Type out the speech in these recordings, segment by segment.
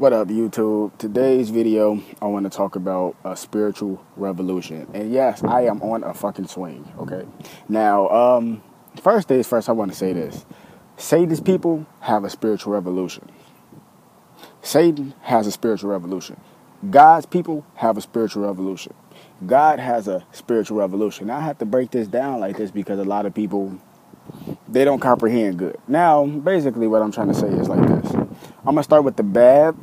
What up, YouTube? Today's video, I want to talk about a spiritual revolution. And yes, I am on a fucking swing, okay? Now, first things first, I want to say this. Satan's people have a spiritual revolution. Satan has a spiritual revolution. God's people have a spiritual revolution. God has a spiritual revolution. Now, I have to break this down like this because a lot of people, they don't comprehend good. Now, basically what I'm trying to say is like this. I'm going to start with the bad.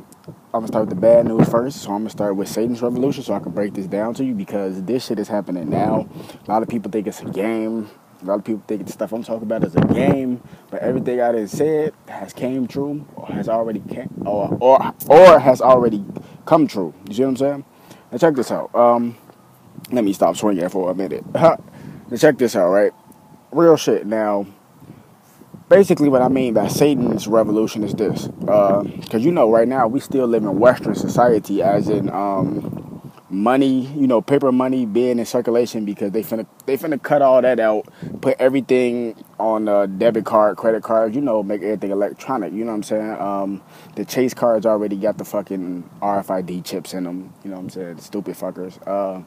I'm going to start with the bad news first. So I'm going to start with Satan's revolution so I can break this down to you because this shit is happening now. A lot of people think it's a game. A lot of people think the stuff I'm talking about is a game. But everything I done said has came true or has already has already come true. You see what I'm saying? Now check this out. Let me stop swinging for a minute. Now check this out, right? Real shit. Now, basically what I mean by Satan's revolution is this. Because, you know, right now we still live in Western society as in money, you know, paper money being in circulation because they finna cut all that out, put everything on a debit card, credit card, you know, make everything electronic, you know what I'm saying? The Chase cards already got the fucking RFID chips in them, you know what I'm saying? Stupid fuckers.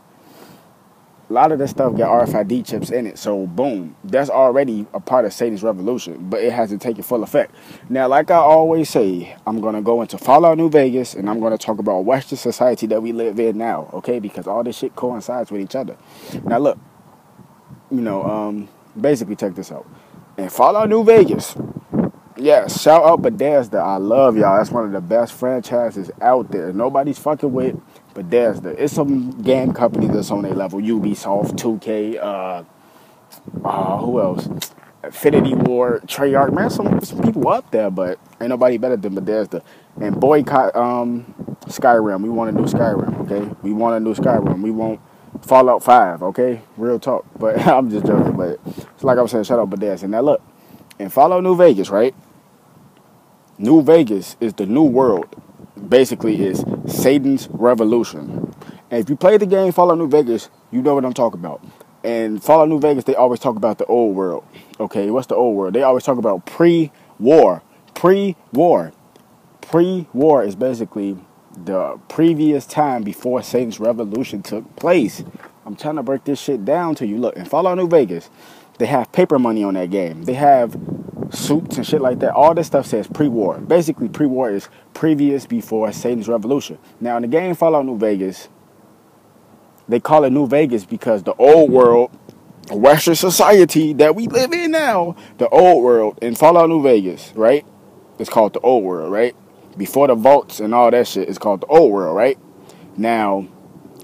A lot of this stuff got RFID chips in it, so boom, that's already a part of Satan's revolution, but it hasn't taken full effect. Now, like I always say, I'm going to go into Fallout New Vegas, and I'm going to talk about Western society that we live in now, okay, because all this shit coincides with each other. Now, look, you know, basically check this out. In Fallout New Vegas, yes, shout out Bethesda, I love y'all, that's one of the best franchises out there. Nobody's fucking with Bethesda. It's some game company that's on their level. Ubisoft, 2K, who else? Infinity Ward, Treyarch. Man, some people up there, but ain't nobody better than Bethesda. And boycott Skyrim. We want a new Skyrim, okay? We want a new Skyrim. We want Fallout 5, okay? Real talk. But I'm just joking. But it's like I was saying, shout out Bethesda. Now look, in Fallout New Vegas, right? New Vegas is the new world. Basically is Satan's revolution. And if you play the game Fallout New Vegas, you know what I'm talking about. And Fallout New Vegas, they always talk about the old world. Okay, what's the old world? They always talk about pre-war. Pre-war. Pre-war is basically the previous time before Satan's revolution took place. I'm trying to break this shit down to you. Look, in Fallout New Vegas, they have paper money on that game. They have suits and shit like that. All this stuff says pre-war. Basically, pre-war is previous before Satan's revolution. Now, in the game Fallout New Vegas, they call it New Vegas because the old world, Western society that we live in now, the old world in Fallout New Vegas, right? It's called the old world, right? Before the vaults and all that shit, it's called the old world, right? Now,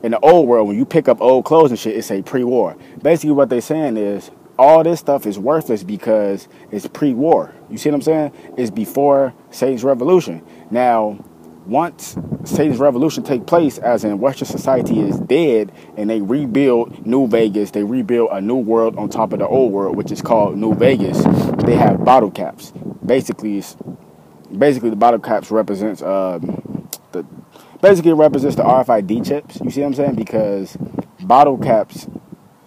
in the old world, when you pick up old clothes and shit, it's a pre-war. Basically, what they're saying is, all this stuff is worthless because it's pre-war. You see what I'm saying? It's before Satan's revolution. Now, once Satan's revolution take place, as in Western society is dead, and they rebuild New Vegas, they rebuild a new world on top of the old world, which is called New Vegas. They have bottle caps. Basically the bottle caps represents it represents the RFID chips. You see what I'm saying? Because bottle caps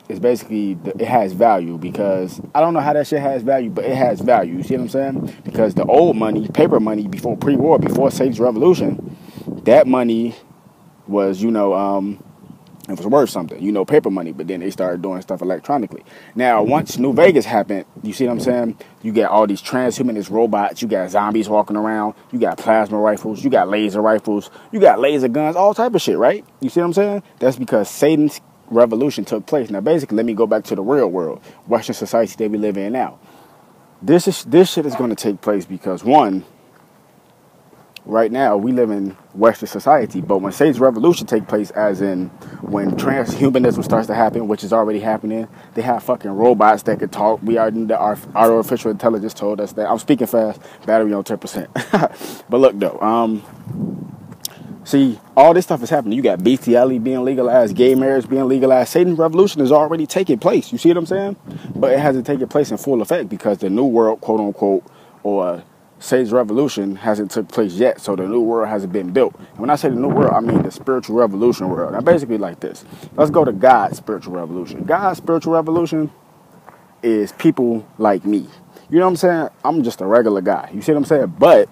is basically, it has value because I don't know how that shit has value, but it has value. You see what I'm saying? Because the old money, paper money, before pre-war, before Satan's revolution, that money was, you know, it was worth something, you know, paper money, but then they started doing stuff electronically. Now, once New Vegas happened, you see what I'm saying? You got all these transhumanist robots, you got zombies walking around, you got plasma rifles, you got laser rifles, you got laser guns, all type of shit, right? You see what I'm saying? That's because Satan's revolution took place. Now, basically, let me go back to the real world, Western society that we live in now. This shit is going to take place because, one, right now we live in Western society, but when Satan's revolution take place, as in when transhumanism starts to happen, which is already happening, they have fucking robots that could talk. Our artificial intelligence told us that. I'm speaking fast, battery on 10%. But look though, see, all this stuff is happening. You got bestiality being legalized, gay marriage being legalized. Satan's revolution is already taking place. You see what I'm saying? But it hasn't taken place in full effect because the new world, quote unquote, or Satan's revolution hasn't took place yet. So the new world hasn't been built. And when I say the new world, I mean the spiritual revolution world. Now, basically like this. Let's go to God's spiritual revolution. God's spiritual revolution is people like me. You know what I'm saying? I'm just a regular guy. You see what I'm saying? But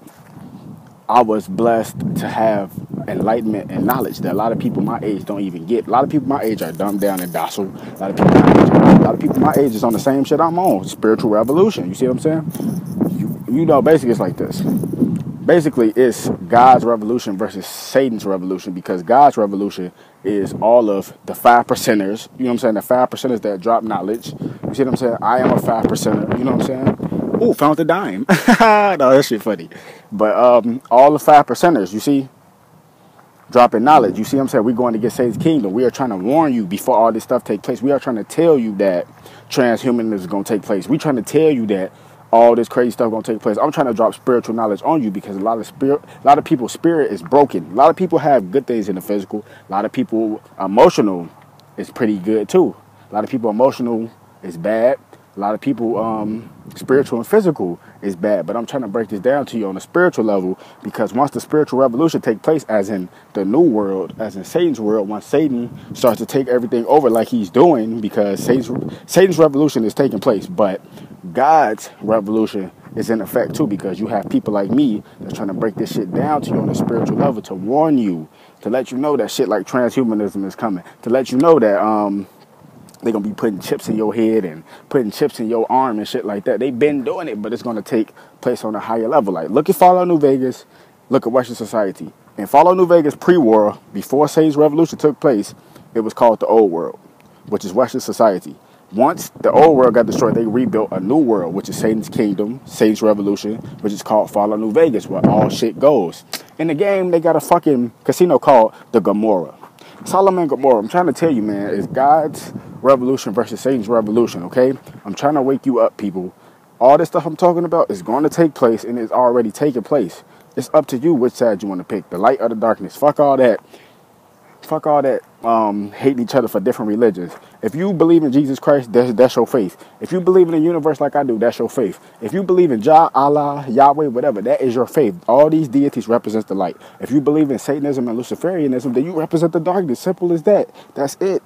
I was blessed to have enlightenment and knowledge that a lot of people my age don't even get. A lot of people my age are dumbed down and docile. A lot of people my age is on the same shit I'm on, spiritual revolution. You see what I'm saying? You know, basically it's like this. Basically, it's God's revolution versus Satan's revolution, because God's revolution is all of the 5%ers. You know what I'm saying? The 5%ers that drop knowledge. You see what I'm saying? I am a 5%er. You know what I'm saying? Ooh, found the dime. No, that shit funny. But all the 5%ers, you see, dropping knowledge. You see what I'm saying? We're going to get Satan's kingdom. We are trying to warn you before all this stuff takes place. We are trying to tell you that transhumanism is going to take place. We're trying to tell you that all this crazy stuff gonna take place. I'm trying to drop spiritual knowledge on you, because a lot of people's spirit is broken. A lot of people have good things in the physical. A lot of people emotional is pretty good too. A lot of people emotional is bad. A lot of people spiritual and physical is bad. But I'm trying to break this down to you on a spiritual level, because once the spiritual revolution take place, as in the new world, as in Satan's world, once Satan starts to take everything over like he's doing, because Satan's revolution is taking place, but God's revolution is in effect too, because you have people like me that's trying to break this shit down to you on a spiritual level, to warn you, to let you know that shit like transhumanism is coming, to let you know that they're going to be putting chips in your head and putting chips in your arm and shit like that. They've been doing it, but it's going to take place on a higher level. Like, look at Fallout New Vegas, look at Western society. In Fallout New Vegas pre-war, before Satan's revolution took place, it was called the Old World, which is Western society. Once the old world got destroyed, they rebuilt a new world, which is Satan's kingdom, Satan's revolution, which is called Fallout New Vegas, where all shit goes. In the game, they got a fucking casino called the Gomorrah. Solomon Gomorrah. I'm trying to tell you, man, it's God's revolution versus Satan's revolution, okay? I'm trying to wake you up, people. All this stuff I'm talking about is going to take place, and it's already taking place. It's up to you which side you want to pick, the light or the darkness. Fuck all that. Fuck all that hating each other for different religions. If you believe in Jesus Christ, that's your faith. If you believe in the universe like I do, that's your faith. If you believe in Jah, Allah, Yahweh, whatever, that is your faith. All these deities represent the light. If you believe in Satanism and Luciferianism, then you represent the darkness. Simple as that. That's it.